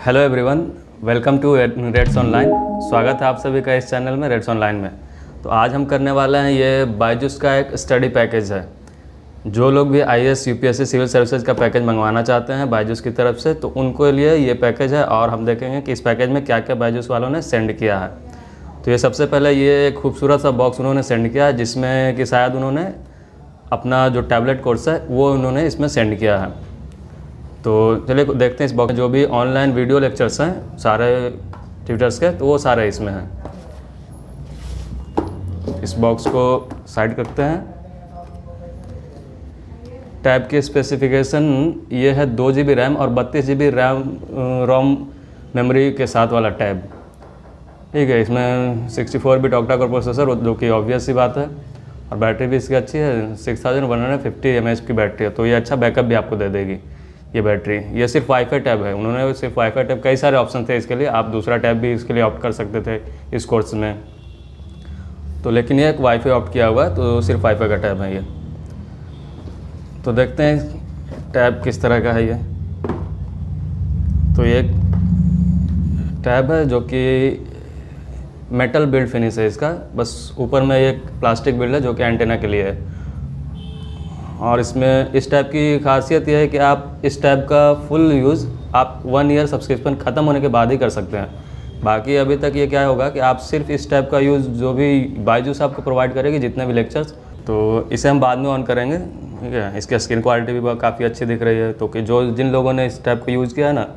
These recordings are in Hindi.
Hello everyone, welcome to Reds Online. स्वागत है आप सभी का इस चैनल में रेड्स ऑनलाइन में। तो आज हम करने वाले हैं, ये बायजूस का एक स्टडी पैकेज है। जो लोग भी आईएएस यूपीएससी सिविल सर्विसेज का पैकेज मंगवाना चाहते हैं बायजूस की तरफ से, तो उनको लिए ये पैकेज है। और हम देखेंगे कि इस पैकेज में क्या क्या बायजूस वालों ने सेंड किया है। तो ये सबसे पहले ये एक खूबसूरत सा बॉक्स उन्होंने सेंड किया है, जिसमें कि शायद उन्होंने अपना जो टैबलेट कोर्स है वो उन्होंने इसमें सेंड किया है। तो चलिए देखते हैं इस बॉक्स में जो भी ऑनलाइन वीडियो लेक्चर्स हैं सारे ट्यूटर्स के, तो वो सारे इसमें हैं। इस बॉक्स को साइड करते हैं। टैब की स्पेसिफिकेशन ये है 2 GB रैम और 32 GB रोम मेमोरी के साथ वाला टैब। ठीक है, इसमें 64 बिट ऑक्टा कोर प्रोसेसर, जो कि ऑब्वियस सी बात है। और बैटरी भी इसकी अच्छी है, 6150 mAh की बैटरी है, तो ये अच्छा बैकअप भी आपको दे देगी ये बैटरी। ये सिर्फ वाईफाई टैब है, उन्होंने सिर्फ वाईफाई टैब, कई सारे ऑप्शन थे इसके लिए, आप दूसरा टैब भी इसके लिए ऑप्ट कर सकते थे इस कोर्स में। तो लेकिन ये एक वाईफाई ऑप्ट किया हुआ है, तो सिर्फ वाईफाई का टैब है ये। तो देखते हैं टैब किस तरह का है ये। तो ये टैब है जो कि मेटल बिल्ड फिनिश है इसका, बस ऊपर में एक प्लास्टिक बिल्ड है जो कि एंटेना के लिए है। और इसमें इस टैब की खासियत यह है कि आप इस टैब का फुल यूज़ आप 1 ईयर सब्सक्रिप्शन ख़त्म होने के बाद ही कर सकते हैं। बाकी अभी तक ये क्या होगा कि आप सिर्फ इस टैब का यूज़ जो भी बायजूस आपको प्रोवाइड करेगी, जितने भी लेक्चर्स, तो इसे हम बाद में ऑन करेंगे। ठीक है, इसकी स्क्रीन क्वालिटी भी काफ़ी अच्छी दिख रही है। तो कि जिन लोगों ने इस टैब को यूज़ किया है ना,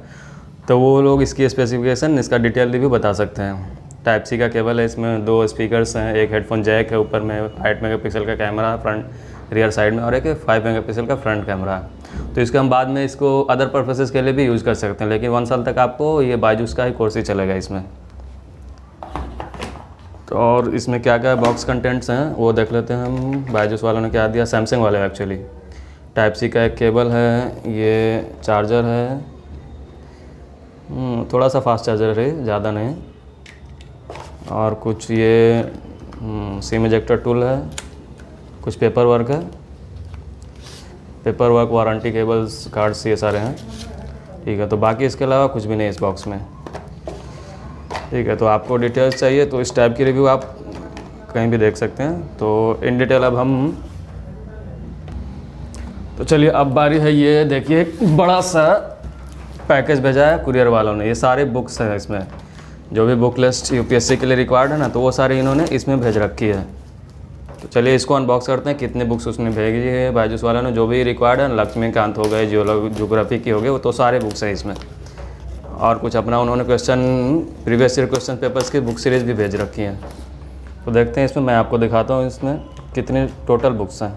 तो वो लोग इसकी स्पेसिफिकेशन, इसका डिटेल रिव्यू बता सकते हैं। टाइप सी का केबल है, इसमें 2 स्पीकर्स हैं, एक हेडफोन जैक है, ऊपर में 8 मेगापिक्सल का कैमरा फ्रंट रियर साइड में, और एक 5 मेगापिक्सल का फ्रंट कैमरा है। तो इसके हम बाद में इसको अदर पर्पसेस के लिए भी यूज़ कर सकते हैं, लेकिन 1 साल तक आपको ये बायजूस का ही कोर्स ही चलेगा इसमें। तो और इसमें क्या क्या बॉक्स कंटेंट्स हैं वो देख लेते हैं हम। बायजूस वालों ने क्या दिया, सैमसंग वाले एक्चुअली। टाइप सी का एक केबल है, ये चार्जर है, थोड़ा सा फास्ट चार्जर है, ज़्यादा नहीं। और कुछ ये सिम इजेक्टर टूल है, कुछ पेपर वर्क है, paper work, warranty cables, cards, ये सारे हैं। ठीक है, तो बाकी इसके अलावा कुछ भी नहीं इस बॉक्स में। ठीक है, तो आपको डिटेल्स चाहिए तो इस टैब की रिव्यू आप कहीं भी देख सकते हैं। तो इन डिटेल अब हम, तो चलिए अब बारी है, ये देखिए एक बड़ा सा पैकेज भेजा है कुरियर वालों ने। ये सारे बुक्स हैं इसमें, जो भी बुक लिस्ट यूपीएससी के लिए रिक्वायर्ड है ना, तो वो सारी इन्होंने इसमें भेज रखी है। तो चलिए इसको अनबॉक्स करते हैं, कितने बुक्स उसने भेजी है बायजूस वालों ने, जो भी रिक्वायर्ड है। लक्ष्मीकांत हो गए, ज्योग्राफी की हो गए, वो तो सारे बुक्स हैं इसमें। और कुछ अपना उन्होंने प्रीवियस ईयर क्वेश्चन पेपर्स की बुक सीरीज़ भी भेज रखी हैं। तो देखते हैं इसमें, मैं आपको दिखाता हूँ इसमें कितनी टोटल बुक्स हैं।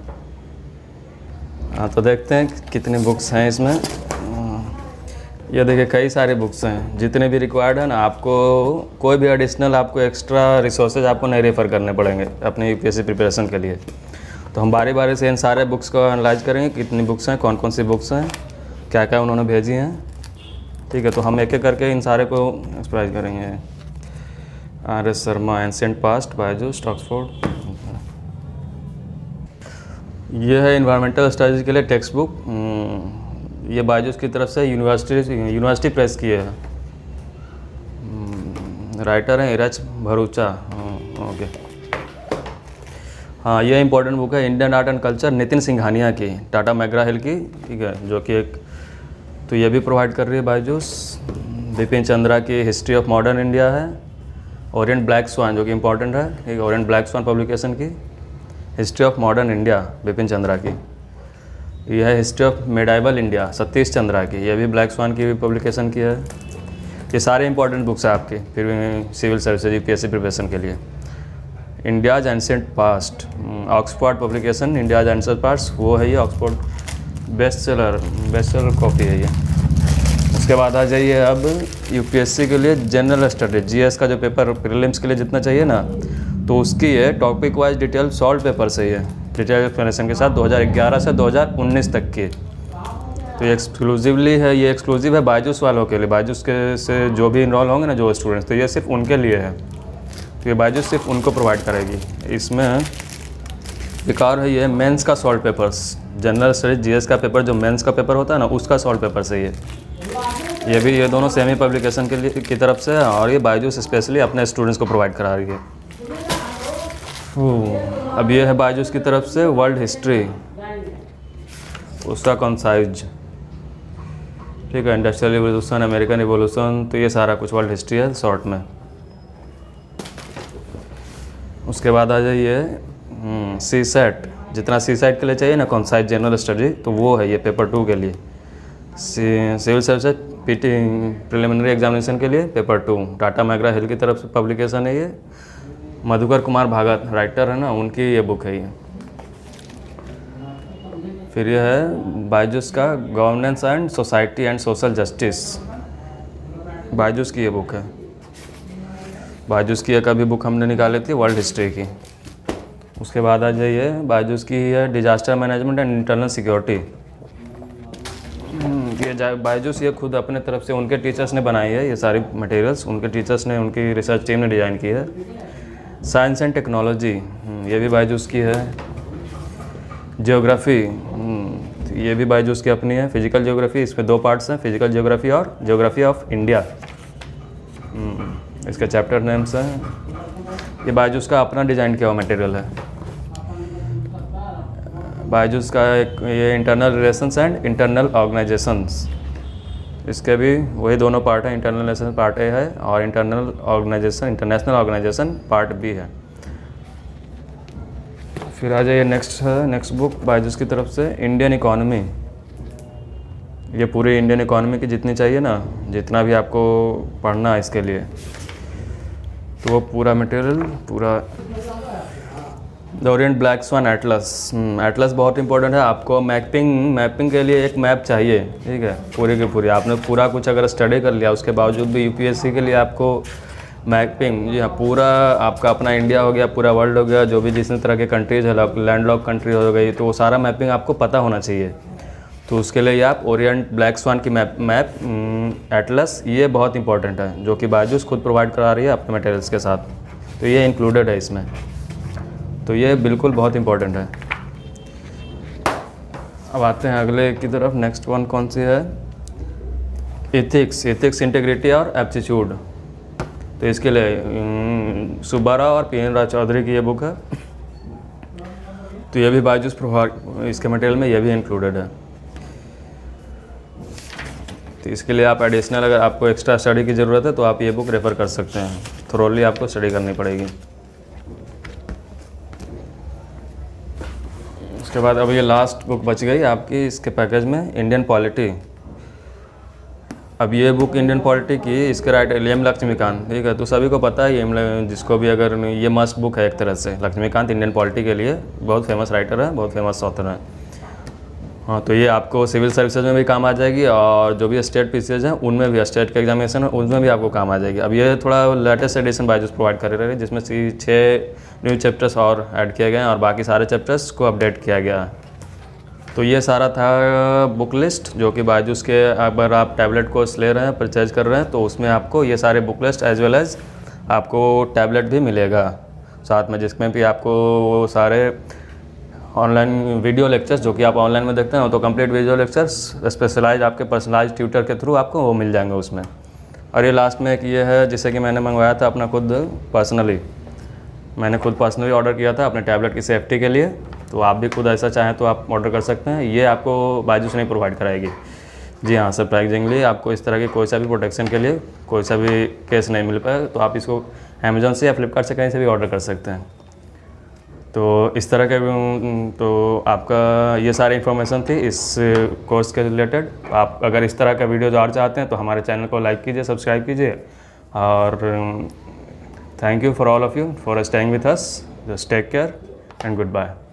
हाँ, तो देखते हैं कितनी बुक्स हैं इसमें। ये देखिए कई सारे बुक्स हैं, जितने भी रिक्वायर्ड है ना। आपको कोई भी एडिशनल, आपको एक्स्ट्रा रिसोर्सेज आपको नहीं रेफ़र करने पड़ेंगे अपने यूपीएससी प्रिपरेशन के लिए। तो हम बारी बारी से इन सारे बुक्स को एनालाइज करेंगे, कितनी बुक्स हैं, कौन कौन सी बुक्स हैं, क्या क्या उन्होंने भेजी हैं। ठीक है, तो हम एक एक करके इन सारे को एक्सप्राइज करेंगे। RS Sharma, ancient past, Byju's, Oxford. ये है इन्वायरमेंटल स्टडीज़ के लिए टेक्स्ट बुक। ये बायजूस की तरफ से यूनिवर्सिटी प्रेस की है। राइटर हैं इरज भरूचा। ओके, हाँ, ये इंपॉर्टेंट बुक है, Indian art and culture, Nitin Singhania की, टाटा मैकग्रा हिल की। ठीक है, जो कि एक, तो ये भी प्रोवाइड कर रही है बायजूस। बिपिन चंद्रा की हिस्ट्री ऑफ मॉडर्न इंडिया है। ओरिएंट ब्लैक स्वान, जो कि इंपॉर्टेंट है, एक ओरिएंट ब्लैक स्वान पब्लिकेशन की history of modern India, Bipin Chandra की। यह है history of medieval India, Satish Chandra की, यह भी ब्लैक स्वान की पब्लिकेशन की है। ये सारे इंपॉर्टेंट बुक्स हैं आपके फिर सिविल सर्विसेज यूपीएससी प्रिपरेशन के लिए। India's ancient past, Oxford publication, India's ancient past, वो है ये ऑक्सफोर्ड बेस्ट सेलर कॉपी है ये। उसके बाद आ जाइए अब यूपीएससी के लिए जनरल स्टडी, जीएस का जो पेपर प्रीलिम्स के लिए जितना चाहिए ना, तो उसकी है topic wise detail solve paper से है, डिटेल एक्सप्लेनेशन के साथ 2011 से 2019 तक की। तो ये एक्सक्लूसिवली है, ये एक्सक्लूसिव है बायजूस वालों के लिए। बायजूस के से जो भी इनरोल होंगे ना, जो स्टूडेंट्स, तो ये सिर्फ उनके लिए है। तो ये बायजूस सिर्फ उनको प्रोवाइड करेगी। इसमें एक और है, ये मेंस का solve papers, general studies GS का पेपर, जो मेंस का पेपर होता है ना, उसका सॉल्व पेपर से ये। ये दोनों सेमी पब्लिकेशन के लिए की तरफ से है, और ये बायजूस स्पेशली अपने स्टूडेंट्स को प्रोवाइड करा रही है। अब ये है बायजूस की तरफ से वर्ल्ड हिस्ट्री, उसका कंसाइज, ठीक है, इंडस्ट्रियल रिवोल्यूशन, अमेरिकन रिवोल्यूशन, तो ये सारा कुछ वर्ल्ड हिस्ट्री है शॉर्ट में। उसके बाद आ जाइए सी सेट, जितना सी सेट के लिए चाहिए ना कंसाइज जनरल स्टडी, तो वो है ये पेपर 2 के लिए। Civil services PT preliminary examination के लिए पेपर 2, टाटा मैग्रा हिल की तरफ से पब्लिकेशन है ये। मधुकर कुमार भागत राइटर है ना, उनकी ये बुक है ये। फिर ये है बायजूस का governance and society and social justice, Byju's की ये बुक है। बायजूस की एक अभी बुक हमने निकाली थी वर्ल्ड हिस्ट्री की। उसके बाद आ जाइए बायजूस की है disaster management and internal security. ये बायजूस ये खुद अपने तरफ से उनके टीचर्स ने बनाई है, ये सारी मटेरियल्स उनके टीचर्स ने, उनकी रिसर्च टीम ने डिज़ाइन की है। साइंस एंड टेक्नोलॉजी, ये भी बायजूस की है। जियोग्राफी, ये भी बायजूस की अपनी है। फिजिकल जियोग्राफी, इसमें 2 पार्ट्स हैं, फिजिकल जियोग्राफी और जियोग्राफी ऑफ इंडिया, इसके चैप्टर नेम्स हैं। ये बायजूस का अपना डिज़ाइन किया हुआ मटेरियल है। बायजूस का एक ये internal relations and internal organisations, इसके भी वही दोनों पार्ट हैं, इंटरनल रिलेशन पार्ट ए है और internal organisation, international organisation part B है। फिर आ जाइए नेक्स्ट बुक बायजूस की तरफ से इंडियन इकॉनमी। ये पूरी इंडियन इकॉनमी की जितनी चाहिए ना, जितना भी आपको पढ़ना है इसके लिए, तो वो पूरा मटेरियल, पूरा the Orient Black Swan atlas. Atlas बहुत इंपॉर्टेंट है आपको। मैपिंग के लिए एक मैप चाहिए, ठीक है, पूरी की पूरी। आपने पूरा कुछ अगर स्टडी कर लिया, उसके बावजूद भी यूपीएससी के लिए आपको मैपिंग, जी हाँ, पूरा आपका अपना इंडिया हो गया, पूरा वर्ल्ड हो गया, जो भी जिस तरह के कंट्रीज है, लैंडलॉक कंट्री हो गई, तो वो सारा मैपिंग आपको पता होना चाहिए। तो उसके लिए आप ओरिएंट ब्लैक स्वान की मैप एटलस, ये बहुत इंपॉर्टेंट है, जो कि बायजूस खुद प्रोवाइड करा रही है अपने मटेरियल्स के साथ, तो ये इंक्लूडेड है इसमें, तो ये बिल्कुल बहुत इंपॉर्टेंट है। अब आते हैं अगले की तरफ। नेक्स्ट वन कौन सी है? एथिक्स, इंटीग्रिटी और एप्टीट्यूड। तो इसके लिए सुब्बाराव और पी.एन. राय चौधरी की ये बुक है, तो ये भी बायजूस प्रोवाइड, इसके मटेरियल में ये भी इंक्लूडेड है। तो इसके लिए आप एडिशनल, अगर आपको एक्स्ट्रा स्टडी की ज़रूरत है तो आप ये बुक रेफ़र कर सकते हैं, थोरोली आपको स्टडी करनी पड़ेगी। उसके बाद अब ये लास्ट बुक बच गई आपकी इसके पैकेज में, इंडियन पॉलिटी। अब ये बुक इंडियन पॉलिटी की, इसके राइटर एम लक्ष्मीकांत, ठीक है, तो सभी को पता है, जिसको भी अगर ये मस्ट बुक है एक तरह से, लक्ष्मीकांत इंडियन पॉलिटी के लिए बहुत फेमस राइटर है, बहुत फेमस ऑथर है। हाँ, तो ये आपको सिविल सर्विसेज में भी काम आ जाएगी, और जो भी स्टेट पीसीएस हैं उनमें भी, स्टेट के एग्जामिनेशन है उनमें भी आपको काम आ जाएगी। अब ये थोड़ा लेटेस्ट एडिशन बायजूस प्रोवाइड कर रहे हैं, जिसमें 6 न्यू चैप्टर्स और ऐड किए गए हैं, और बाकी सारे चैप्टर्स को अपडेट किया गया है। तो ये सारा था बुक लिस्ट, जो कि बायजूस के अगर आप टैबलेट कोर्स ले रहे हैं, परचेज कर रहे हैं, तो उसमें आपको ये सारे book list as well as आपको टैबलेट भी मिलेगा साथ में, जिसमें भी आपको वो सारे ऑनलाइन वीडियो लेक्चर्स, जो कि आप ऑनलाइन में देखते हैं, तो कंप्लीट वीडियो लेक्चर्स स्पेशलाइज आपके पर्सनलाइज ट्यूटर के थ्रू आपको वो मिल जाएंगे उसमें। और ये लास्ट में एक ये है, जिसे कि मैंने मंगवाया था अपना खुद पर्सनली, मैंने खुद पर्सनली ऑर्डर किया था अपने टैबलेट की सेफ्टी के लिए, तो आप भी खुद ऐसा चाहें तो आप ऑर्डर कर सकते हैं। ये आपको बायजूस नहीं प्रोवाइड कराएगी, जी हाँ, सरप्राइजिंगली आपको इस तरह की कोई सा भी प्रोटेक्शन के लिए कोई सा भी केस नहीं मिल पाया, तो आप इसको अमेज़ॉन से या फ्लिपकार्ट से कहीं से भी ऑर्डर कर सकते हैं। तो इस तरह के, तो आपका ये सारी इन्फॉर्मेशन थी इस कोर्स के रिलेटेड। आप अगर इस तरह का वीडियो और चाहते हैं तो हमारे चैनल को लाइक कीजिए, सब्सक्राइब कीजिए, और thank you for all of you for staying with us. Just take care and good bye.